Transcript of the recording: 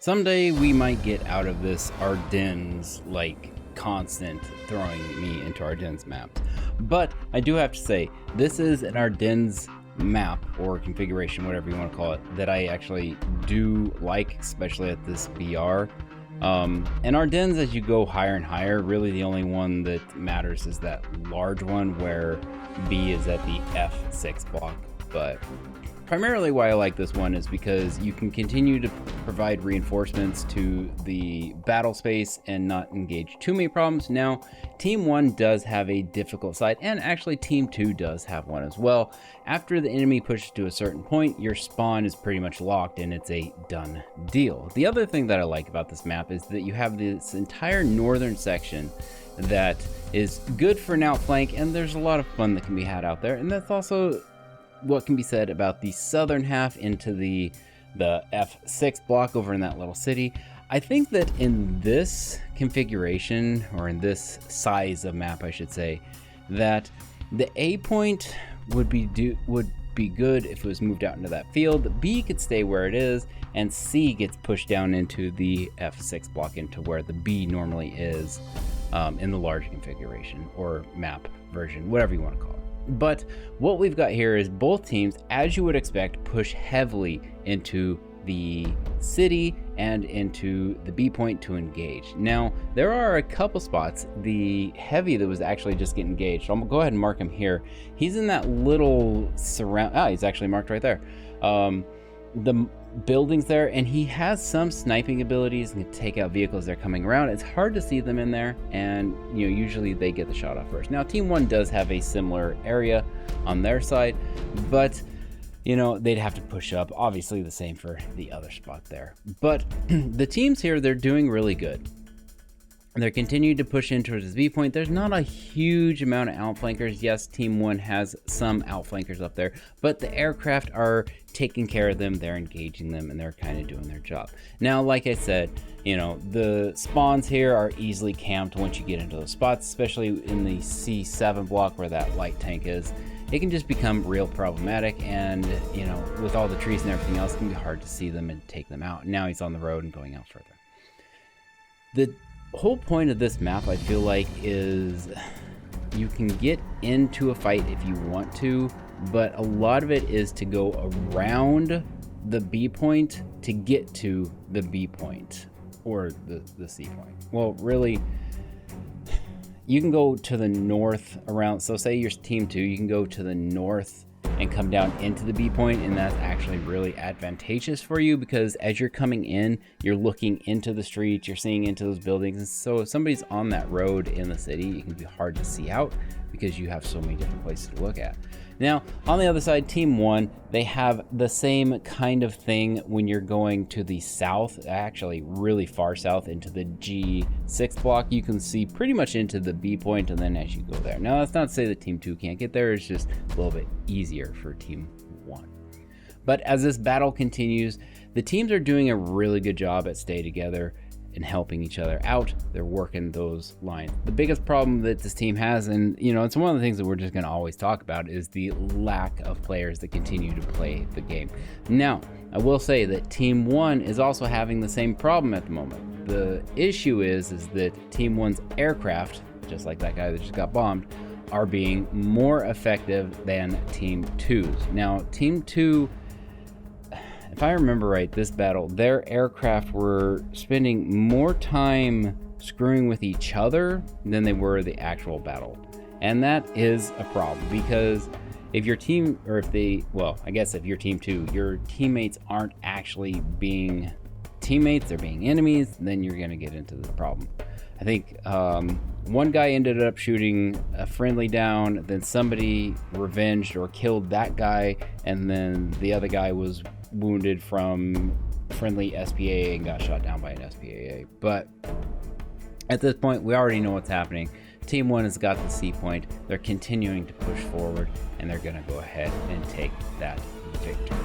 Someday we might get out of this Ardennes, constant throwing me into Ardennes maps. But I do have to say, this is an Ardennes map or configuration, whatever you want to call it, that I actually do like, especially at this BR. And Ardennes, as you go higher and higher, really the only one that matters is that large one where B is at the F6 block. But primarily why I like this one is because you can continue to provide reinforcements to the battle space and not engage too many problems. Now, Team 1 does have a difficult side, and actually Team 2 does have one as well. After the enemy pushes to a certain point, your spawn is pretty much locked and it's a done deal. The other thing that I like about this map is that you have this entire northern section that is good for an outflank, and there's a lot of fun that can be had out there, and that's also what can be said about the southern half into the F6 block over in that little city. I think that in this configuration, or in this size of map I should say, that the A point would be good if it was moved out into that field. B could stay where it is, and C gets pushed down into the F6 block into where the B normally is in the large configuration or map version, whatever you want to call it. But what we've got here is both teams, as you would expect, push heavily into the city and into the B point to engage. Now, there are a couple spots, the heavy that was actually just getting engaged. So I'm gonna go ahead and mark him here. He's in that little he's actually marked right there. The buildings there, and he has some sniping abilities and can take out vehicles that are coming around. It's hard to see them in there, and usually they get the shot off first. Now, Team 1 does have a similar area on their side, but they'd have to push up. Obviously the same for the other spot there. But the teams here, they're doing really good. They're continuing to push in towards this B point. There's not a huge amount of outflankers. Yes, Team 1 has some outflankers up there, but the aircraft are taking care of them. They're engaging them, and they're kind of doing their job. Now, like I said, the spawns here are easily camped once you get into those spots, especially in the C7 block where that light tank is. It can just become real problematic, and with all the trees and everything else, it can be hard to see them and take them out. Now he's on the road and going out further. The whole point of this map, I feel like, is you can get into a fight if you want to, but a lot of it is to go around the B point to get to the B point or the C point. Well, really, you can go to the north around, so say you're Team 2, you can go to the north and come down into the B point, and that's actually really advantageous for you because as you're coming in, you're looking into the streets, you're seeing into those buildings, and so if somebody's on that road in the city, it can be hard to see out because you have so many different places to look at. Now, on the other side, Team 1, they have the same kind of thing when you're going to the south, actually really far south into the G6 block. You can see pretty much into the B point, and then as you go there. Now, that's not to say that Team 2 can't get there. It's just a little bit easier for Team 1. But as this battle continues, the teams are doing a really good job at staying together and helping each other out. They're working those lines. The biggest problem that this team has, and it's one of the things that we're just going to always talk about, is the lack of players that continue to play the game. Now, I will say that Team 1 is also having the same problem at the moment. The issue is that Team 1's aircraft, just like that guy that just got bombed, are being more effective than Team 2's. Now, Team 2, if I remember right, this battle, their aircraft were spending more time screwing with each other than they were the actual battle. And that is a problem because if your team, or if you're Team 2, your teammates aren't actually being teammates, they're being enemies, then you're going to get into the problem. I think one guy ended up shooting a friendly down, then somebody revenged or killed that guy, and then the other guy was wounded from friendly SPA and got shot down by an SPA. But at this point, we already know what's happening. Team 1 has got the C point. They're continuing to push forward, and they're going to go ahead and take that victory.